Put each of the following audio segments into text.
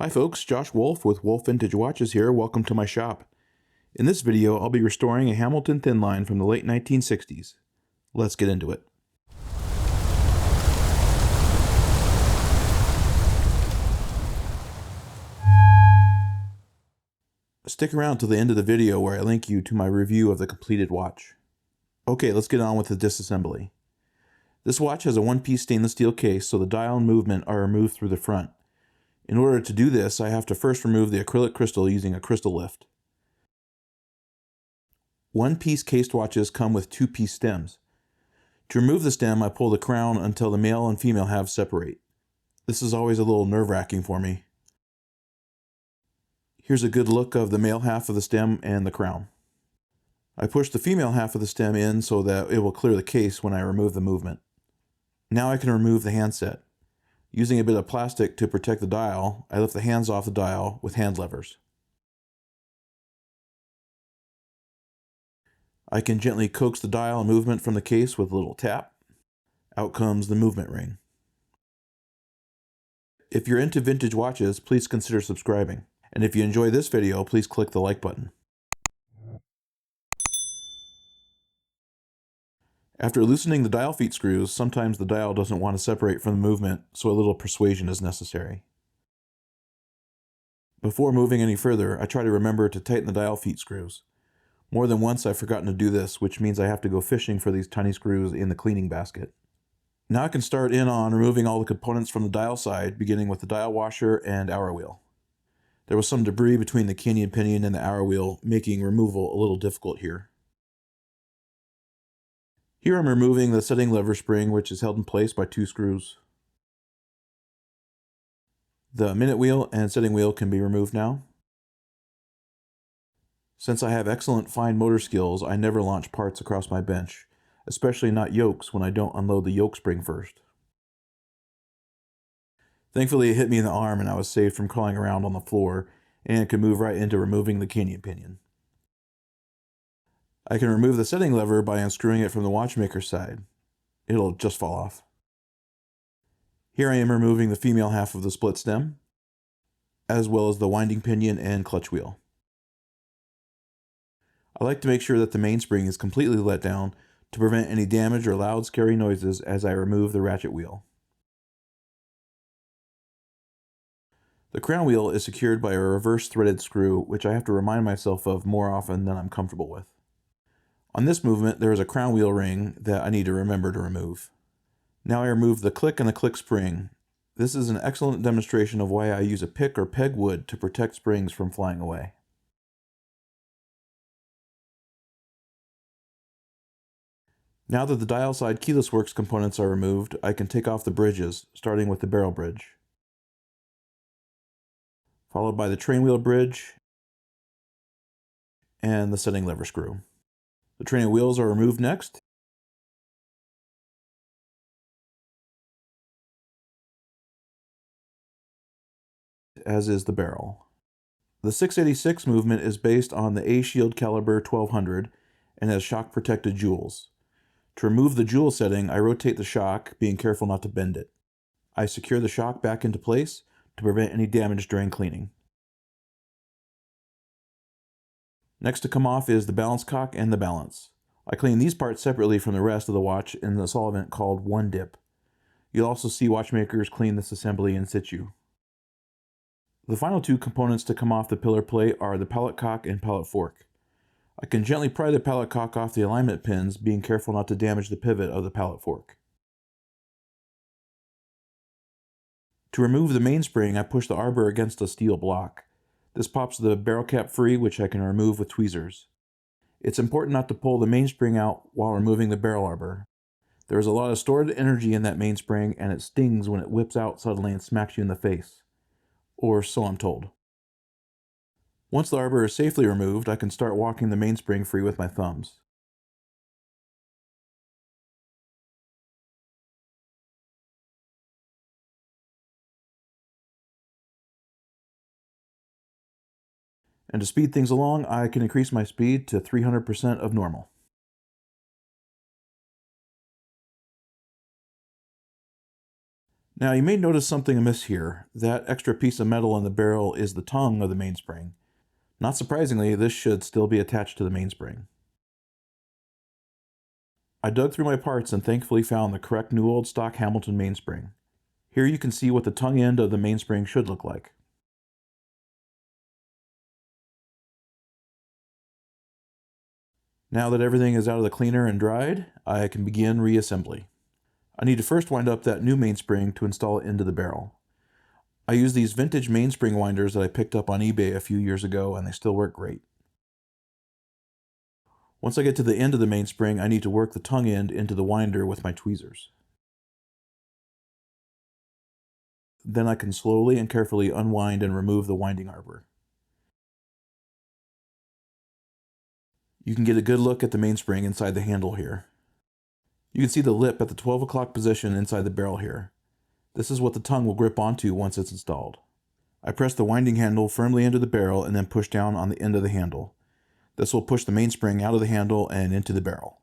Hi folks, Josh Wolf with Wolf Vintage Watches here. Welcome to my shop. In this video, I'll be restoring a Hamilton Thinline from the late 1960s. Let's get into it. Stick around till the end of the video where I link you to my review of the completed watch. Okay, let's get on with the disassembly. This watch has a one-piece stainless steel case, so the dial and movement are removed through the front. In order to do this, I have to first remove the acrylic crystal using a crystal lift. One-piece cased watches come with two-piece stems. To remove the stem, I pull the crown until the male and female halves separate. This is always a little nerve-wracking for me. Here's a good look of the male half of the stem and the crown. I push the female half of the stem in so that it will clear the case when I remove the movement. Now I can remove the handset. Using a bit of plastic to protect the dial, I lift the hands off the dial with hand levers. I can gently coax the dial and movement from the case with a little tap. Out comes the movement ring. If you're into vintage watches, please consider subscribing. And if you enjoy this video, please click the like button. After loosening the dial feet screws, sometimes the dial doesn't want to separate from the movement, so a little persuasion is necessary. Before moving any further, I try to remember to tighten the dial feet screws. More than once I've forgotten to do this, which means I have to go fishing for these tiny screws in the cleaning basket. Now I can start in on removing all the components from the dial side, beginning with the dial washer and hour wheel. There was some debris between the canyon pinion and the hour wheel, making removal a little difficult here. Here I'm removing the setting lever spring, which is held in place by two screws. The minute wheel and setting wheel can be removed now. Since I have excellent fine motor skills, I never launch parts across my bench, especially not yokes when I don't unload the yoke spring first. Thankfully it hit me in the arm and I was saved from crawling around on the floor and could move right into removing the canyon pinion. I can remove the setting lever by unscrewing it from the watchmaker's side. It'll just fall off. Here I am removing the female half of the split stem, as well as the winding pinion and clutch wheel. I like to make sure that the mainspring is completely let down to prevent any damage or loud, scary noises as I remove the ratchet wheel. The crown wheel is secured by a reverse threaded screw, which I have to remind myself of more often than I'm comfortable with. On this movement, there is a crown wheel ring that I need to remember to remove. Now I remove the click and the click spring. This is an excellent demonstration of why I use a pick or peg wood to protect springs from flying away. Now that the dial side keyless works components are removed, I can take off the bridges, starting with the barrel bridge, followed by the train wheel bridge and the setting lever screw. The training wheels are removed next. As is the barrel. The 686 movement is based on the Schild caliber 1200 and has shock protected jewels. To remove the jewel setting, I rotate the shock, being careful not to bend it. I secure the shock back into place to prevent any damage during cleaning. Next to come off is the balance cock and the balance. I clean these parts separately from the rest of the watch in the solvent called One Dip. You'll also see watchmakers clean this assembly in situ. The final two components to come off the pillar plate are the pallet cock and pallet fork. I can gently pry the pallet cock off the alignment pins, being careful not to damage the pivot of the pallet fork. To remove the mainspring, I push the arbor against a steel block. This pops the barrel cap free, which I can remove with tweezers. It's important not to pull the mainspring out while removing the barrel arbor. There is a lot of stored energy in that mainspring, and it stings when it whips out suddenly and smacks you in the face. Or so I'm told. Once the arbor is safely removed, I can start walking the mainspring free with my thumbs. And to speed things along, I can increase my speed to 300% of normal. Now you may notice something amiss here. That extra piece of metal in the barrel is the tongue of the mainspring. Not surprisingly, this should still be attached to the mainspring. I dug through my parts and thankfully found the correct new old stock Hamilton mainspring. Here you can see what the tongue end of the mainspring should look like. Now that everything is out of the cleaner and dried, I can begin reassembly. I need to first wind up that new mainspring to install it into the barrel. I use these vintage mainspring winders that I picked up on eBay a few years ago, and they still work great. Once I get to the end of the mainspring, I need to work the tongue end into the winder with my tweezers. Then I can slowly and carefully unwind and remove the winding arbor. You can get a good look at the mainspring inside the handle here. You can see the lip at the 12 o'clock position inside the barrel here. This is what the tongue will grip onto once it's installed. I press the winding handle firmly into the barrel and then push down on the end of the handle. This will push the mainspring out of the handle and into the barrel.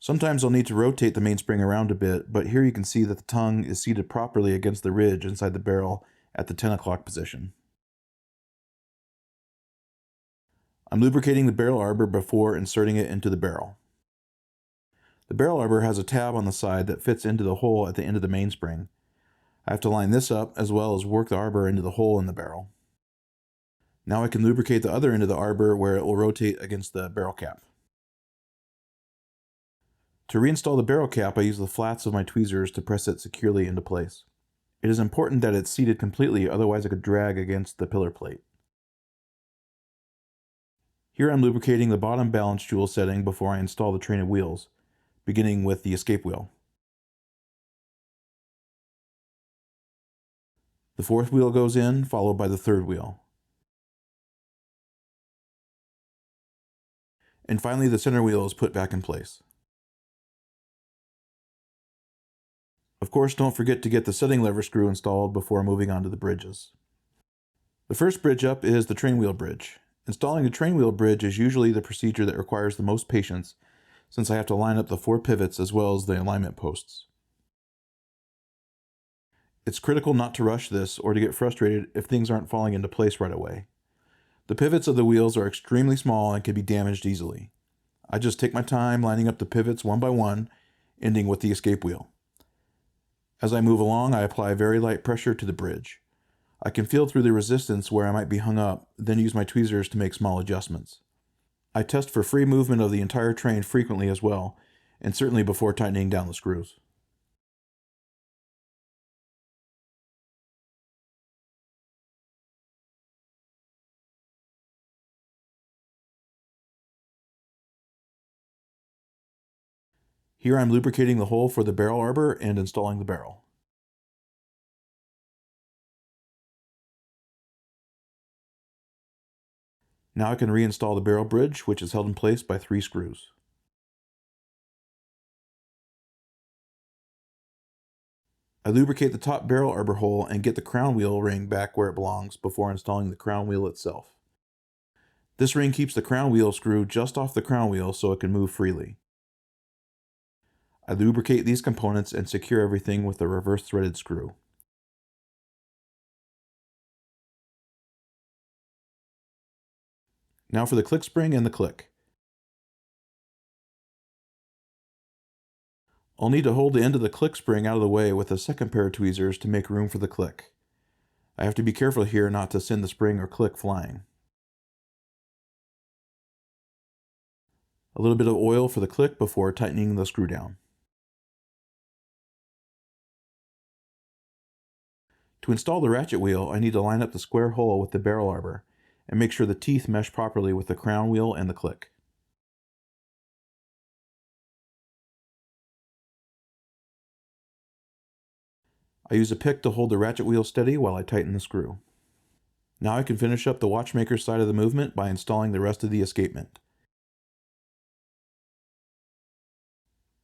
Sometimes I'll need to rotate the mainspring around a bit, but here you can see that the tongue is seated properly against the ridge inside the barrel at the 10 o'clock position. I'm lubricating the barrel arbor before inserting it into the barrel. The barrel arbor has a tab on the side that fits into the hole at the end of the mainspring. I have to line this up as well as work the arbor into the hole in the barrel. Now I can lubricate the other end of the arbor where it will rotate against the barrel cap. To reinstall the barrel cap, I use the flats of my tweezers to press it securely into place. It is important that it's seated completely, otherwise it could drag against the pillar plate. Here I'm lubricating the bottom balance jewel setting before I install the train of wheels, beginning with the escape wheel. The fourth wheel goes in, followed by the third wheel. And finally the center wheel is put back in place. Of course, don't forget to get the setting lever screw installed before moving on to the bridges. The first bridge up is the train wheel bridge. Installing a train wheel bridge is usually the procedure that requires the most patience, since I have to line up the 4 pivots as well as the alignment posts. It's critical not to rush this or to get frustrated if things aren't falling into place right away. The pivots of the wheels are extremely small and can be damaged easily. I just take my time lining up the pivots one by one, ending with the escape wheel. As I move along, I apply very light pressure to the bridge. I can feel through the resistance where I might be hung up, then use my tweezers to make small adjustments. I test for free movement of the entire train frequently as well, and certainly before tightening down the screws. Here I'm lubricating the hole for the barrel arbor and installing the barrel. Now I can reinstall the barrel bridge, which is held in place by 3 screws. I lubricate the top barrel arbor hole and get the crown wheel ring back where it belongs before installing the crown wheel itself. This ring keeps the crown wheel screw just off the crown wheel so it can move freely. I lubricate these components and secure everything with a reverse threaded screw. Now for the click spring and the click. I'll need to hold the end of the click spring out of the way with a second pair of tweezers to make room for the click. I have to be careful here not to send the spring or click flying. A little bit of oil for the click before tightening the screw down. To install the ratchet wheel, I need to line up the square hole with the barrel arbor and make sure the teeth mesh properly with the crown wheel and the click. I use a pick to hold the ratchet wheel steady while I tighten the screw. Now I can finish up the watchmaker's side of the movement by installing the rest of the escapement.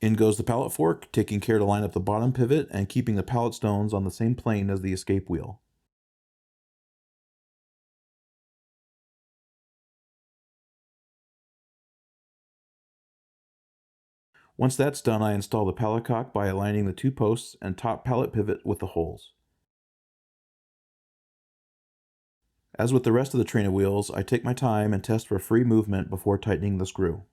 In goes the pallet fork, taking care to line up the bottom pivot and keeping the pallet stones on the same plane as the escape wheel. Once that's done, I install the pallet cock by aligning the 2 posts and top pallet pivot with the holes. As with the rest of the train of wheels, I take my time and test for free movement before tightening the screw.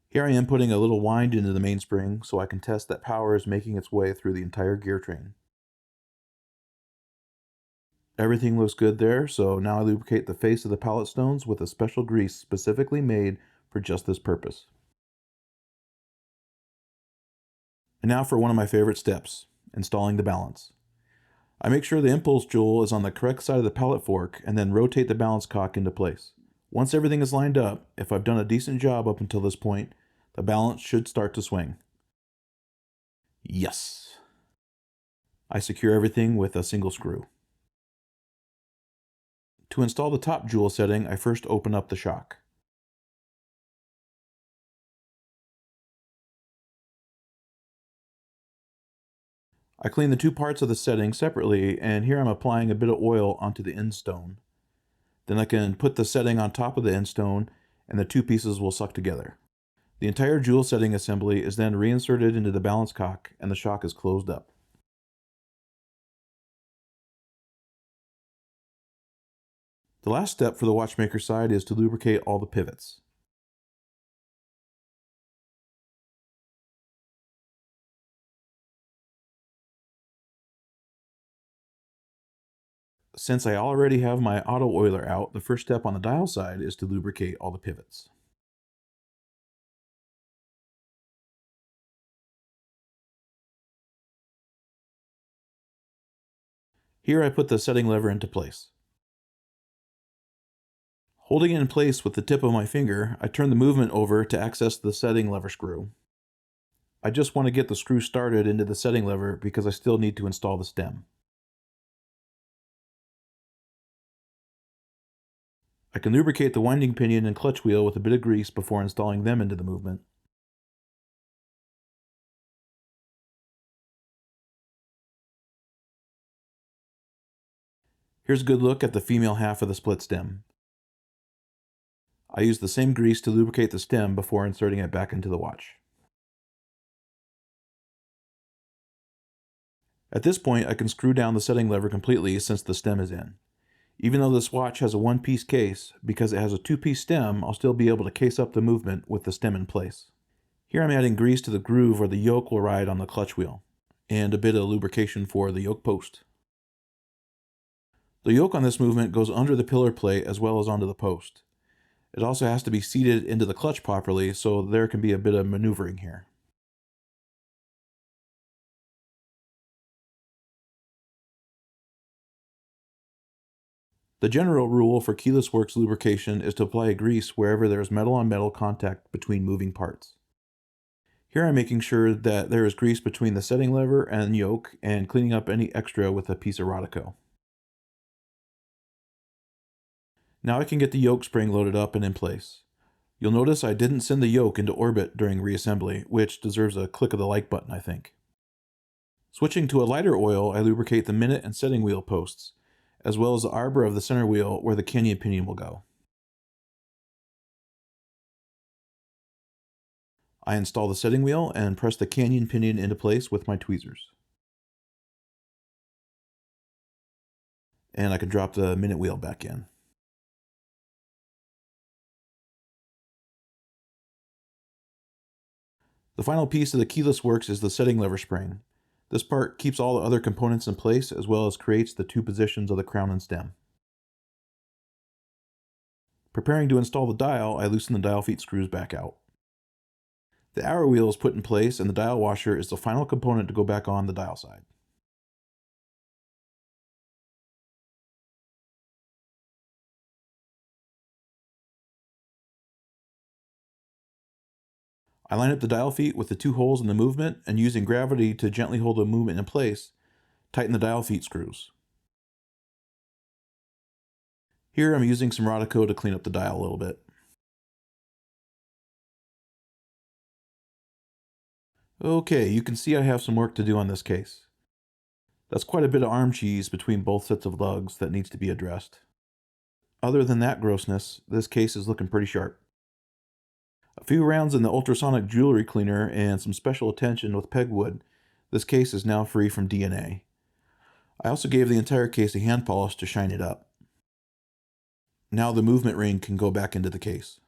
Here I am putting a little wind into the mainspring so I can test that power is making its way through the entire gear train. Everything looks good there, so now I lubricate the face of the pallet stones with a special grease specifically made for just this purpose. And now for one of my favorite steps, installing the balance. I make sure the impulse jewel is on the correct side of the pallet fork and then rotate the balance cock into place. Once everything is lined up, if I've done a decent job up until this point, the balance should start to swing. Yes! I secure everything with a single screw. To install the top jewel setting, I first open up the shock. I clean the 2 parts of the setting separately, and here I'm applying a bit of oil onto the end stone. Then I can put the setting on top of the end stone, and the 2 pieces will suck together. The entire jewel setting assembly is then reinserted into the balance cock, and the shock is closed up. The last step for the watchmaker side is to lubricate all the pivots. Since I already have my auto oiler out, the first step on the dial side is to lubricate all the pivots. Here I put the setting lever into place. Holding it in place with the tip of my finger, I turn the movement over to access the setting lever screw. I just want to get the screw started into the setting lever because I still need to install the stem. I can lubricate the winding pinion and clutch wheel with a bit of grease before installing them into the movement. Here's a good look at the female half of the split stem. I use the same grease to lubricate the stem before inserting it back into the watch. At this point, I can screw down the setting lever completely since the stem is in. Even though this watch has a 1-piece case, because it has a 2-piece stem, I'll still be able to case up the movement with the stem in place. Here I'm adding grease to the groove where the yoke will ride on the clutch wheel, and a bit of lubrication for the yoke post. The yoke on this movement goes under the pillar plate as well as onto the post. It also has to be seated into the clutch properly, so there can be a bit of maneuvering here. The general rule for keyless works lubrication is to apply a grease wherever there is metal-on-metal contact between moving parts. Here I'm making sure that there is grease between the setting lever and yoke and cleaning up any extra with a piece of Rodico. Now I can get the yoke spring loaded up and in place. You'll notice I didn't send the yoke into orbit during reassembly, which deserves a click of the like button, I think. Switching to a lighter oil, I lubricate the minute and setting wheel posts, as well as the arbor of the center wheel where the canyon pinion will go. I install the setting wheel and press the canyon pinion into place with my tweezers. And I can drop the minute wheel back in. The final piece of the keyless works is the setting lever spring. This part keeps all the other components in place as well as creates the 2 positions of the crown and stem. Preparing to install the dial, I loosen the dial feet screws back out. The arrow wheel is put in place and the dial washer is the final component to go back on the dial side. I line up the dial feet with the 2 holes in the movement and using gravity to gently hold the movement in place, tighten the dial feet screws. Here I'm using some Rodico to clean up the dial a little bit. Okay, you can see I have some work to do on this case. That's quite a bit of arm cheese between both sets of lugs that needs to be addressed. Other than that grossness, this case is looking pretty sharp. A few rounds in the ultrasonic jewelry cleaner and some special attention with pegwood, this case is now free from DNA. I also gave the entire case a hand polish to shine it up. Now the movement ring can go back into the case.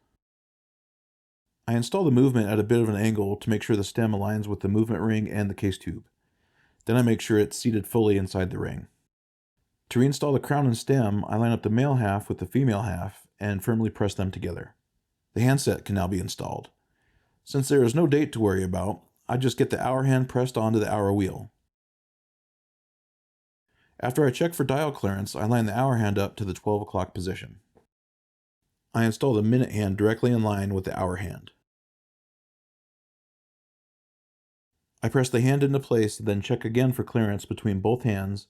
I install the movement at a bit of an angle to make sure the stem aligns with the movement ring and the case tube. Then I make sure it's seated fully inside the ring. To reinstall the crown and stem, I line up the male half with the female half and firmly press them together. The handset can now be installed. Since there is no date to worry about, I just get the hour hand pressed onto the hour wheel. After I check for dial clearance, I line the hour hand up to the 12 o'clock position. I install the minute hand directly in line with the hour hand. I press the hand into place, then check again for clearance between both hands,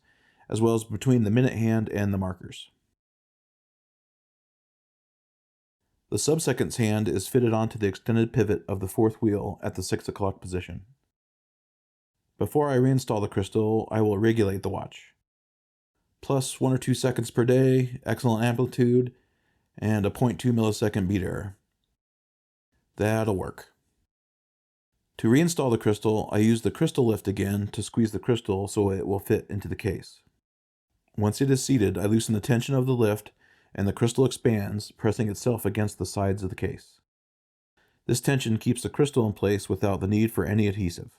as well as between the minute hand and the markers. The sub-seconds hand is fitted onto the extended pivot of the fourth wheel at the 6 o'clock position. Before I reinstall the crystal, I will regulate the watch. Plus 1 or 2 seconds per day, excellent amplitude, and a 0.2 millisecond beat error. That'll work. To reinstall the crystal, I use the crystal lift again to squeeze the crystal so it will fit into the case. Once it is seated, I loosen the tension of the lift and the crystal expands, pressing itself against the sides of the case. This tension keeps the crystal in place without the need for any adhesive.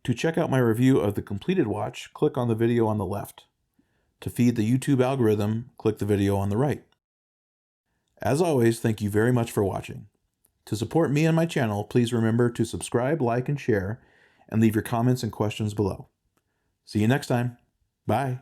To check out my review of the completed watch, click on the video on the left. To feed the YouTube algorithm, click the video on the right. As always, thank you very much for watching. To support me and my channel, please remember to subscribe, like, and share, and leave your comments and questions below. See you next time. Bye.